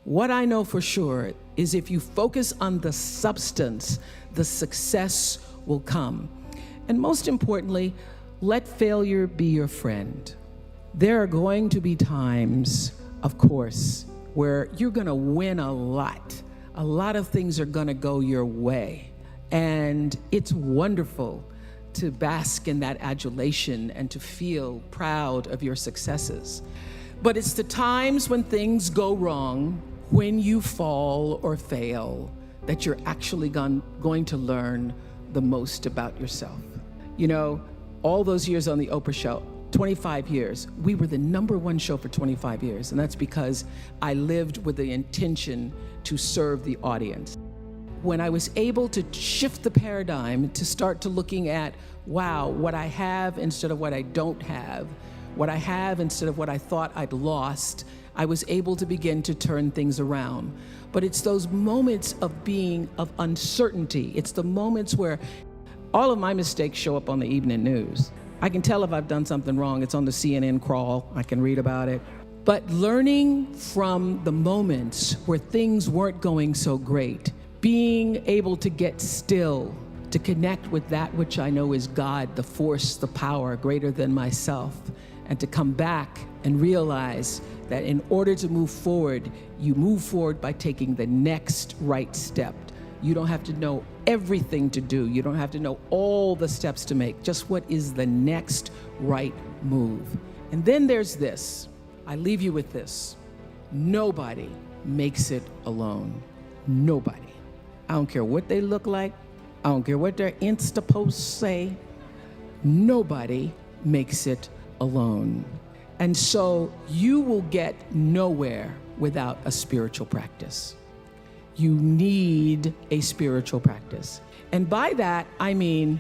What I know for sure is if you focus on the substance, the success will come. And most importantly, let failure be your friend. There are going to be times, of course, where you're gonna win a lot. A lot of things are gonna go your way. And it's wonderful to bask in that adulation and to feel proud of your successes. But it's the times when things go wrong, when you fall or fail, that you're actually going to learn the most about yourself. You know, all those years on the Oprah Show, 25 years, we were the #1 show for 25 years, and that's because I lived with the intention to serve the audience. When I was able to shift the paradigm to start to looking at, wow, what I have instead of what I don't have, what I have instead of what I thought I'd lost, I was able to begin to turn things around. But it's those moments of uncertainty. It's the moments where all of my mistakes show up on the evening news. I can tell if I've done something wrong. It's on the CNN crawl. I can read about it. But learning from the moments where things weren't going so great, being able to get still, to connect with that which I know is God, the force, the power greater than myself, and to come back and realize that in order to move forward, you move forward by taking the next right step. You don't have to know everything to do. You don't have to know all the steps to make, just what is the next right move. And then there's this. I leave you with this. Nobody makes it alone. Nobody. I don't care what they look like. I don't care what their Insta posts say. Nobody makes it alone. And so you will get nowhere without a spiritual practice. You need a spiritual practice. And by that, I mean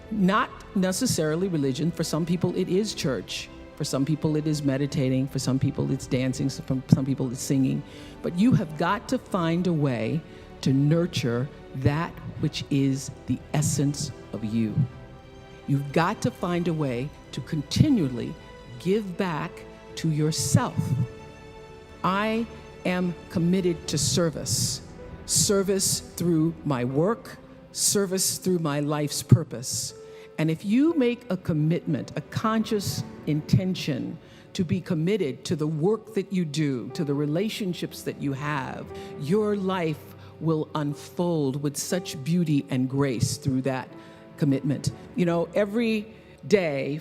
not necessarily religion. For some people, it is church. For some people, it is meditating. For some people, it's dancing. For some people, it's singing. But you have got to find a way to nurture that which is the essence of you. You've got to find a way to continually give back to yourself. I am committed to service. Service through my work, service through my life's purpose. And if you make a commitment, a conscious intention to be committed to the work that you do, to the relationships that you have, your life will unfold with such beauty and grace through that commitment. You know, every day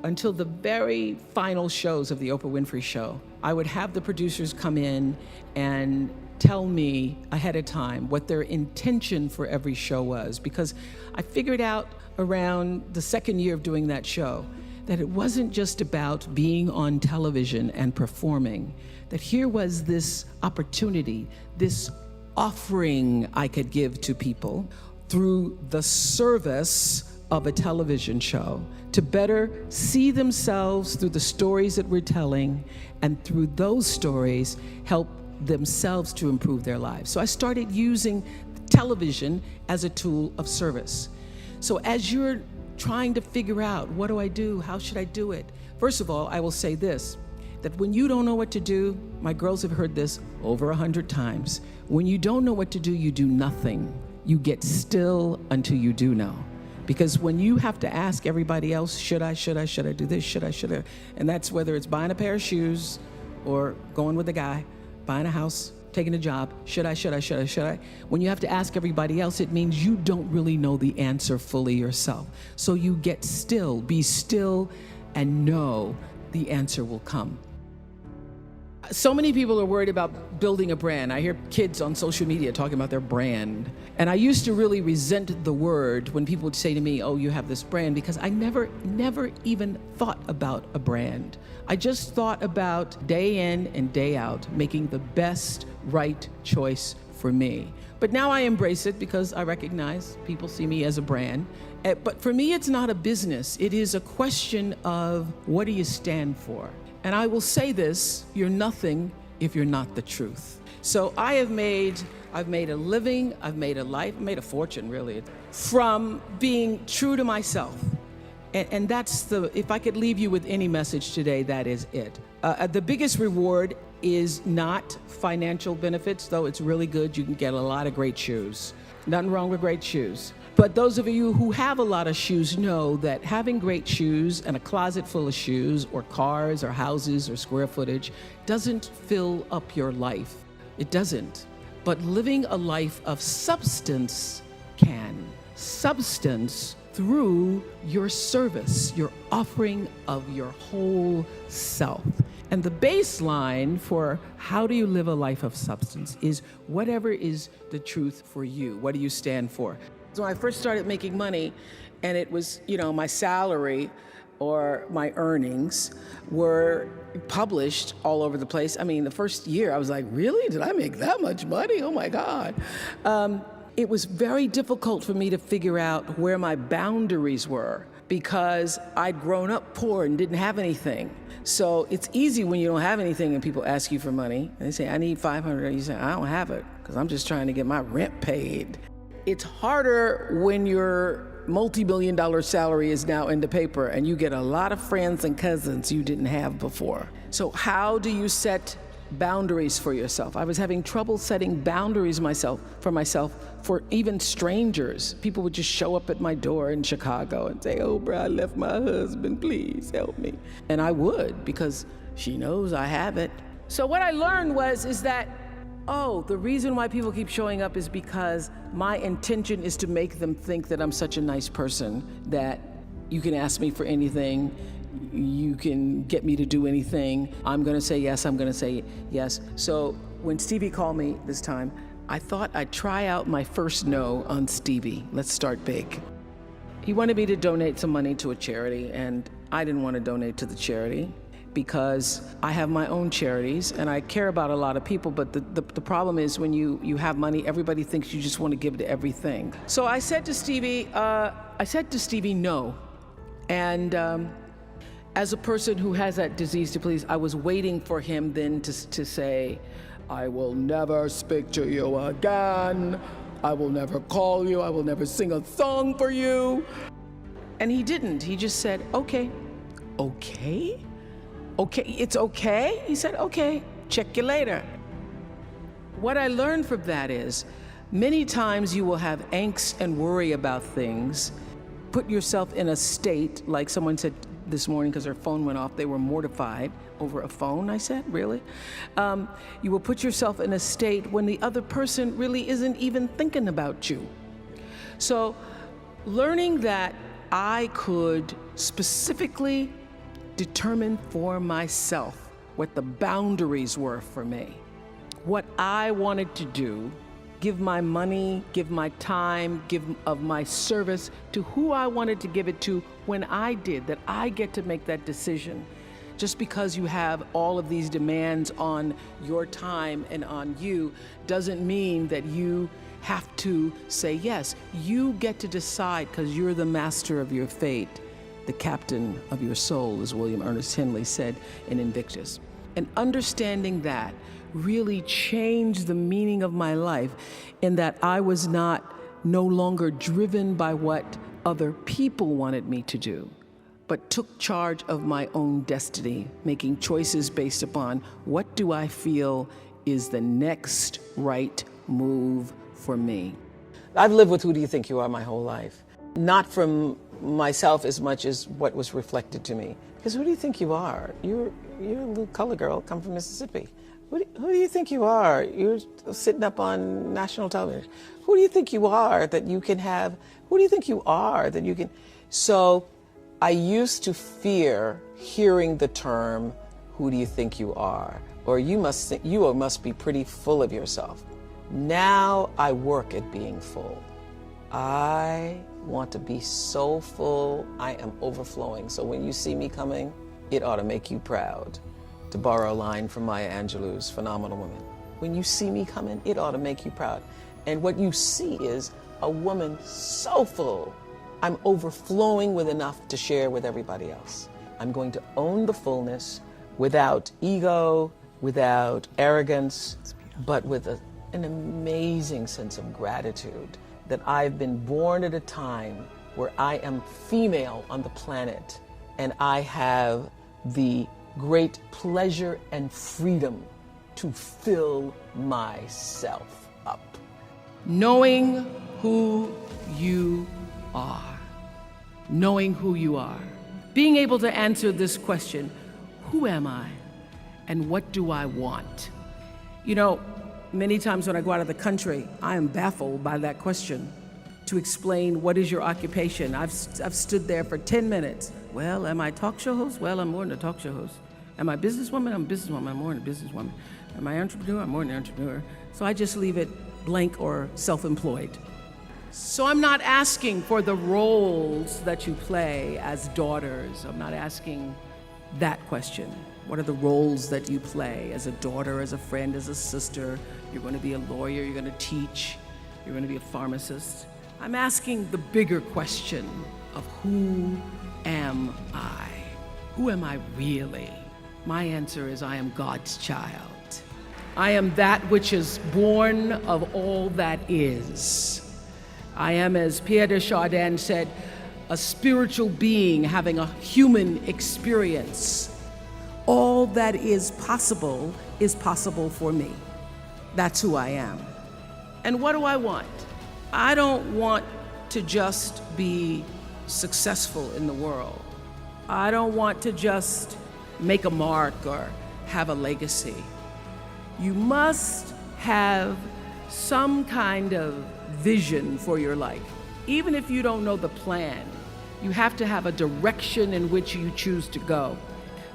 until the very final shows of the Oprah Winfrey Show, I would have the producers come in and tell me ahead of time what their intention for every show was, because I figured out around the second year of doing that show that it wasn't just about being on television and performing, that here was this opportunity, this offering I could give to people through the service of a television show to better see themselves through the stories that we're telling, and through those stories help themselves to improve their lives. So I started using television as a tool of service. So as you're trying to figure out, what do I do? How should I do it? First of all, I will say this, that when you don't know what to do, my girls have heard this over 100 times. When you don't know what to do, you do nothing. You get still until you do know. Because when you have to ask everybody else, should I do this, should I, and that's whether it's buying a pair of shoes or going with a guy, buying a house, taking a job, should I? When you have to ask everybody else, it means you don't really know the answer fully yourself. So you get still, be still, and know the answer will come. So many people are worried about building a brand. I hear kids on social media talking about their brand. And I used to really resent the word when people would say to me, oh, you have this brand, because I never even thought about a brand. I just thought about day in and day out, making the best right choice for me. But now I embrace it because I recognize people see me as a brand. But for me, it's not a business. It is a question of, what do you stand for? And I will say this, you're nothing if you're not the truth. So I've made a living, I've made a life, I've made a fortune really, from being true to myself. And that's if I could leave you with any message today, that is it. The biggest reward is not financial benefits, though it's really good. You can get a lot of great shoes. Nothing wrong with great shoes. But those of you who have a lot of shoes know that having great shoes and a closet full of shoes or cars or houses or square footage doesn't fill up your life. It doesn't. But living a life of substance can. Substance through your service, your offering of your whole self. And the baseline for how do you live a life of substance is whatever is the truth for you. What do you stand for? So when I first started making money, and it was, my salary or my earnings were published all over the place. I mean, the first year I was like, really? Did I make that much money? Oh my God. It was very difficult for me to figure out where my boundaries were because I'd grown up poor and didn't have anything. So it's easy when you don't have anything and people ask you for money and they say, I need $500. You say, I don't have it because I'm just trying to get my rent paid. It's harder when your multi-million-dollar salary is now in the paper and you get a lot of friends and cousins you didn't have before. So how do you set boundaries for yourself? I was having trouble setting boundaries for myself for even strangers. People would just show up at my door in Chicago and say, Oprah, I left my husband, please help me. And I would, because she knows I have it. So what I learned is that the reason why people keep showing up is because my intention is to make them think that I'm such a nice person that you can ask me for anything, you can get me to do anything. I'm gonna say yes, I'm gonna say yes. So when Stevie called me this time, I thought I'd try out my first no on Stevie. Let's start big. He wanted me to donate some money to a charity, and I didn't want to donate to the charity because I have my own charities and I care about a lot of people, but the problem is when you have money, everybody thinks you just want to give to everything. So I said to Stevie, no. And as a person who has that disease to please, I was waiting for him then to say, I will never speak to you again. I will never call you. I will never sing a song for you. And he didn't. He just said, okay. Okay? Okay, it's okay? He said, okay, check you later. What I learned from that is many times you will have angst and worry about things. Put yourself in a state, like someone said this morning because their phone went off, they were mortified over a phone, I said, really? You will put yourself in a state when the other person really isn't even thinking about you. So learning that I could specifically determine for myself what the boundaries were for me, what I wanted to do, give my money, give my time, give of my service to who I wanted to give it to when I did, that I get to make that decision. Just because you have all of these demands on your time and on you doesn't mean that you have to say yes. You get to decide because you're the master of your fate, the captain of your soul, as William Ernest Henley said in Invictus. And understanding that really changed the meaning of my life in that I was no longer driven by what other people wanted me to do, but took charge of my own destiny, making choices based upon what do I feel is the next right move for me. I've lived with who do you think you are my whole life. Not from myself as much as what was reflected to me. Because who do you think you are? You're a little color girl, come from Mississippi. Who do you think you are? You're sitting up on national television. Who do you think you are that you can have? Who do you think you are that you can? So I used to fear hearing the term, who do you think you are? Or you must be pretty full of yourself. Now I work at being full. I want to be so full, I am overflowing. So when you see me coming, it ought to make you proud. To borrow a line from Maya Angelou's Phenomenal Woman. When you see me coming, it ought to make you proud. And what you see is a woman so full, I'm overflowing with enough to share with everybody else. I'm going to own the fullness without ego, without arrogance, but with an amazing sense of gratitude that I've been born at a time where I am female on the planet and I have the great pleasure and freedom to fill myself up. Knowing who you are. Knowing who you are. Being able to answer this question, who am I and what do I want? You know, many times when I go out of the country, I am baffled by that question. To explain what is your occupation. I've stood there for 10 minutes. Well, am I a talk show host? Well, I'm more than a talk show host. Am I a businesswoman? I'm a businesswoman. I'm more than a businesswoman. Am I an entrepreneur? I'm more than an entrepreneur. So I just leave it blank or self-employed. So I'm not asking for the roles that you play as daughters. I'm not asking that question. What are the roles that you play as a daughter, as a friend, as a sister? You're going to be a lawyer, you're going to teach, you're going to be a pharmacist. I'm asking the bigger question of who am I? Who am I really? My answer is I am God's child. I am that which is born of all that is. I am, as Pierre de Chardin said, a spiritual being having a human experience. All that is possible for me. That's who I am. And what do I want? I don't want to just be successful in the world. I don't want to just make a mark or have a legacy. You must have some kind of vision for your life. Even if you don't know the plan, you have to have a direction in which you choose to go.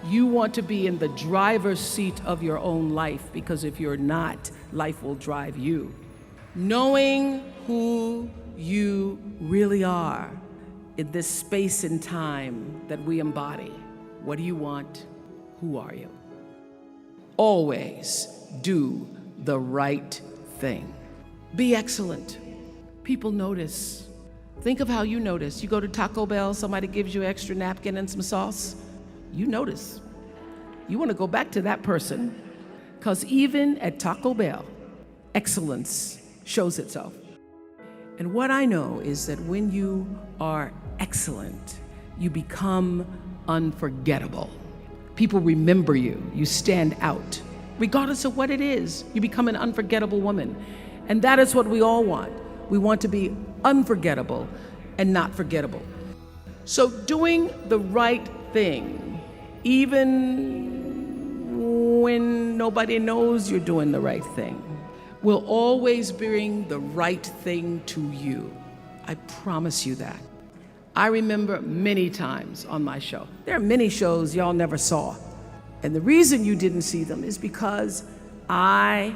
You want to be in the driver's seat of your own life, because if you're not, life will drive you. Knowing who you really are in this space and time that we embody. What do you want? Who are you? Always do the right thing. Be excellent. People notice. Think of how you notice. You go to Taco Bell, somebody gives you an extra napkin and some sauce. You notice. You want to go back to that person, because even at Taco Bell, excellence shows itself. And what I know is that when you are excellent, you become unforgettable. People remember you. You stand out. Regardless of what it is, you become an unforgettable woman. And that is what we all want. We want to be unforgettable and not forgettable. So doing the right thing, even when nobody knows you're doing the right thing, will always bring the right thing to you. I promise you that. I remember many times on my show. There are many shows y'all never saw. And the reason you didn't see them is because I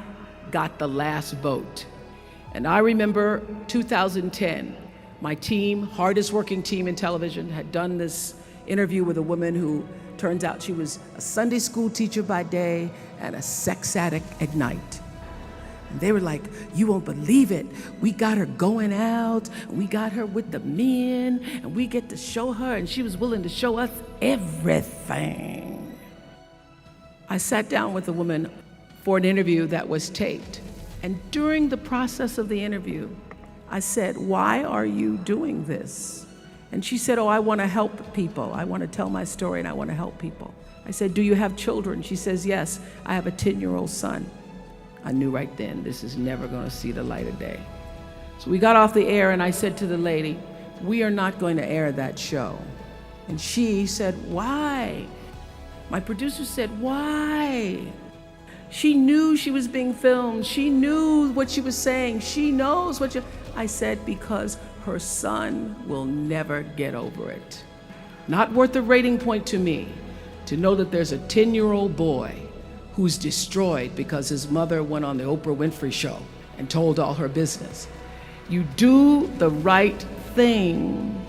got the last vote. And I remember 2010, my team, hardest working team in television, had done this interview with a woman who turns out she was a Sunday school teacher by day and a sex addict at night. And they were like, you won't believe it. We got her going out, we got her with the men, and we get to show her, and she was willing to show us everything. I sat down with the woman for an interview that was taped. And during the process of the interview, I said, why are you doing this? And she said, oh, I want to help people. I want to tell my story and I want to help people. I said, do you have children? She says, yes, I have a 10-year-old son. I knew right then, this is never going to see the light of day. So we got off the air and I said to the lady, we are not going to air that show. And she said, why? My producer said, why? She knew she was being filmed. She knew what she was saying. She knows what you... I said, because her son will never get over it. Not worth a rating point to me to know that there's a 10-year-old boy who's destroyed because his mother went on the Oprah Winfrey Show and told all her business. You do the right thing,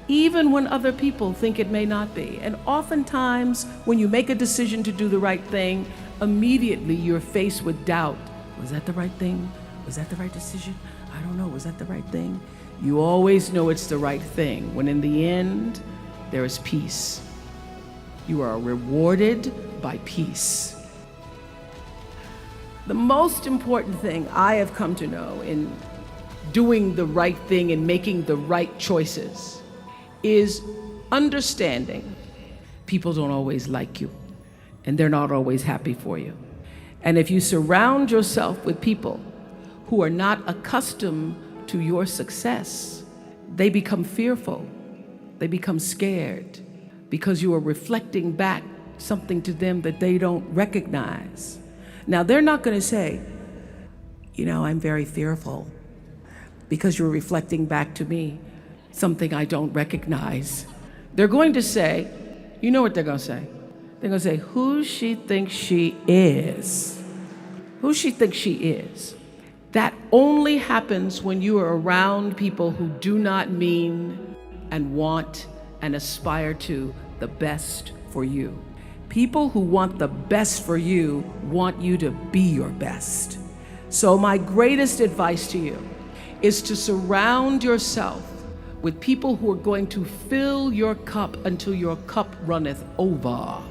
even when other people think it may not be. And oftentimes, when you make a decision to do the right thing, immediately you're faced with doubt. Was that the right thing? Was that the right decision? I don't know, was that the right thing? You always know it's the right thing, when in the end, there is peace. You are rewarded by peace. The most important thing I have come to know in doing the right thing and making the right choices is understanding people don't always like you, and they're not always happy for you. And if you surround yourself with people who are not accustomed to your success, they become fearful. They become scared because you are reflecting back something to them that they don't recognize. Now, they're not going to say, I'm very fearful because you're reflecting back to me something I don't recognize. They're going to say, you know what they're going to say? They're going to say, who she thinks she is. Who she thinks she is. That only happens when you are around people who do not mean and want and aspire to the best for you. People who want the best for you want you to be your best. So my greatest advice to you is to surround yourself with people who are going to fill your cup until your cup runneth over.